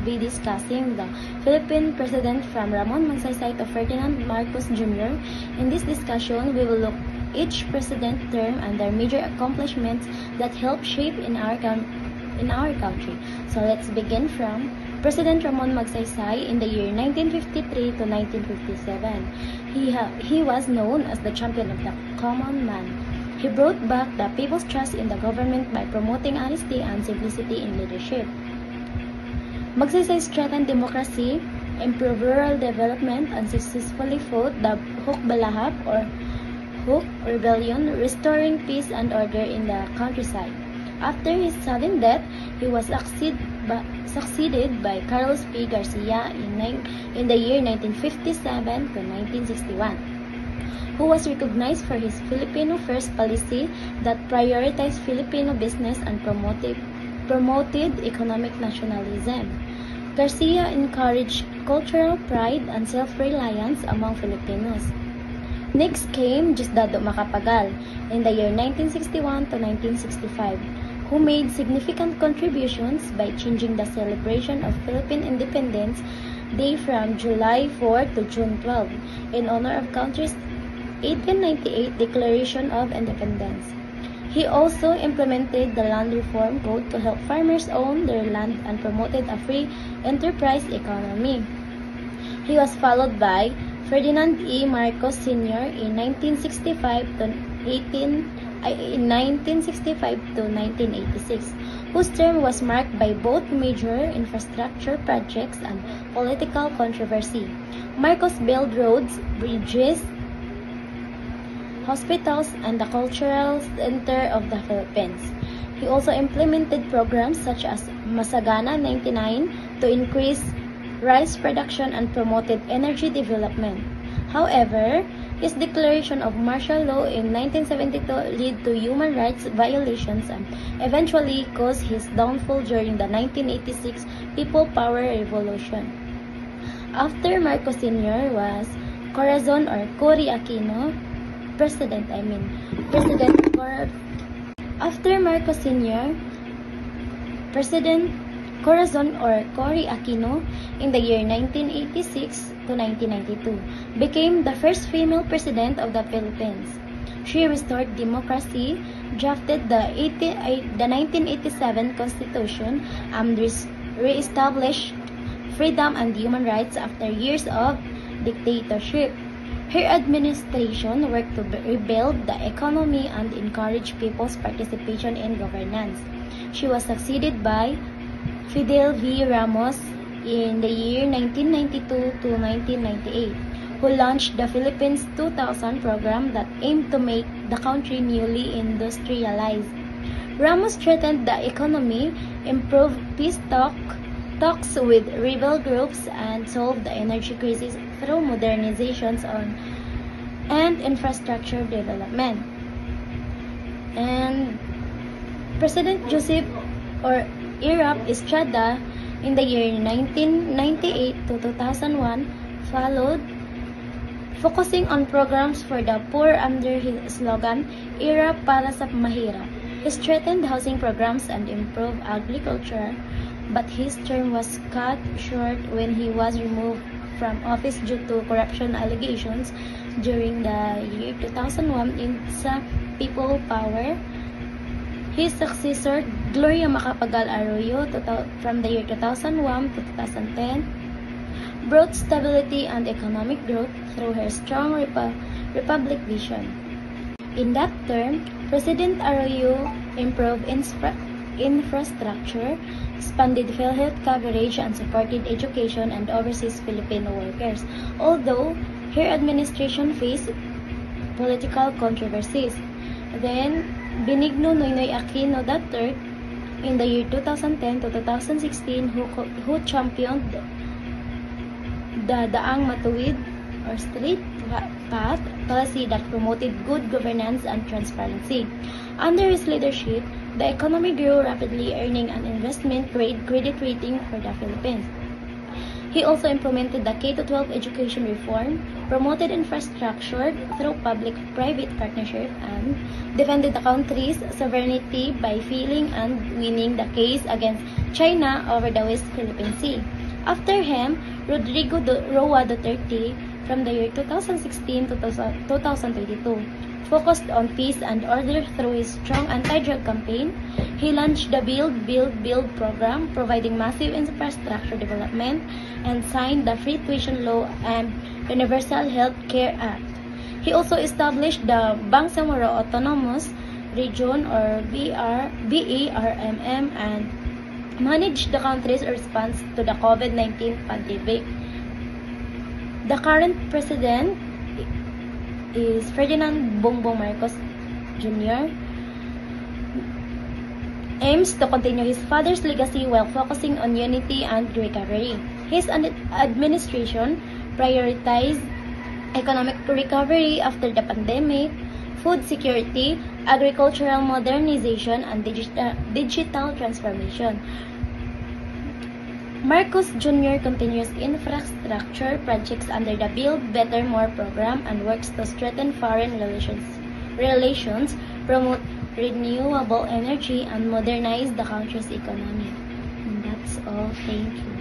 be discussing the Philippine President from Ramon Magsaysay to Ferdinand Marcos Jr. In this discussion, we will look each president term and their major accomplishments that helped shape in our country. So let's begin from President Ramon Magsaysay in the year 1953 to 1957. He was known as the champion of the common man. He brought back the people's trust in the government by promoting honesty and simplicity in leadership. Magsaysay strengthened democracy, improved rural development, and successfully fought the Hukbalahap or Huk rebellion, restoring peace and order in the countryside. After his sudden death, he was succeeded by Carlos P. Garcia in the year 1957 to 1961. Who was recognized for his Filipino First policy that prioritized Filipino business and promoted economic nationalism. Garcia encouraged cultural pride and self-reliance among Filipinos. Next came Diosdado Macapagal in the year 1961 to 1965, who made significant contributions by changing the celebration of Philippine Independence Day from July 4 to June 12 in honor of country's 1898 Declaration of Independence. He also implemented the Land Reform Code to help farmers own their land and promoted a free enterprise economy. He was followed by Ferdinand E. Marcos Sr. in 1965 to 1986, whose term was marked by both major infrastructure projects and political controversy. Marcos built roads, bridges, hospitals, and the cultural center of the Philippines. He also implemented programs such as Masagana 99 to increase rice production and promoted energy development. However, his declaration of martial law in 1972 led to human rights violations and eventually caused his downfall during the 1986 People Power Revolution. After Marcos Sr. was Corazon or Cory Aquino, After Marcos Sr., President Corazon or Cory Aquino in the year 1986 to 1992 became the first female president of the Philippines. She restored democracy, drafted the 1987 Constitution, and re-established freedom and human rights after years of dictatorship. Her administration worked to rebuild the economy and encourage people's participation in governance. She was succeeded by Fidel V. Ramos in the year 1992 to 1998, who launched the Philippines 2000 program that aimed to make the country newly industrialized. Ramos strengthened the economy, improved peace talks with rebel groups, and solved the energy crisis through modernizations and infrastructure development. And President Joseph or Irap Estrada in the year 1998 to 2001 followed, focusing on programs for the poor under his slogan, Irap para sa mahirap. He strengthened housing programs and improved agriculture, but his term was cut short when he was removed from office due to corruption allegations during the year 2001 in sa People Power. His successor, Gloria Macapagal Arroyo, from the year 2001 to 2010, brought stability and economic growth through her strong republic vision. In that term, President Arroyo improved infrastructure, expanded PhilHealth coverage, and supported education and overseas Filipino workers, although her administration faced political controversies. Then, Benigno Noynoy Aquino III in the year 2010 to 2016 who championed the Daang Matuwid or Straight Path policy that promoted good governance and transparency. Under his leadership, the economy grew rapidly, earning an investment grade credit rating for the Philippines. He also implemented the K-12 education reform, promoted infrastructure through public-private partnership, and defended the country's sovereignty by filing and winning the case against China over the West Philippine Sea. After him, Rodrigo Roa Duterte from the year 2016 to 2022 focused on peace and order through his strong anti-drug campaign. He launched the Build program, providing massive infrastructure development, and signed the Free Tuition Law and Universal Health Care Act. He also established the Bangsamoro Autonomous Region or BARMM and managed the country's response to the COVID-19 pandemic. The current president is Ferdinand Bongbong Marcos Jr. aims to continue his father's legacy while focusing on unity and recovery. His administration prioritized economic recovery after the pandemic, food security, agricultural modernization, and digital transformation. Marcos Jr. continues infrastructure projects under the Build Better More program and works to strengthen foreign relations, promote renewable energy, and modernize the country's economy. And that's all. Thank you.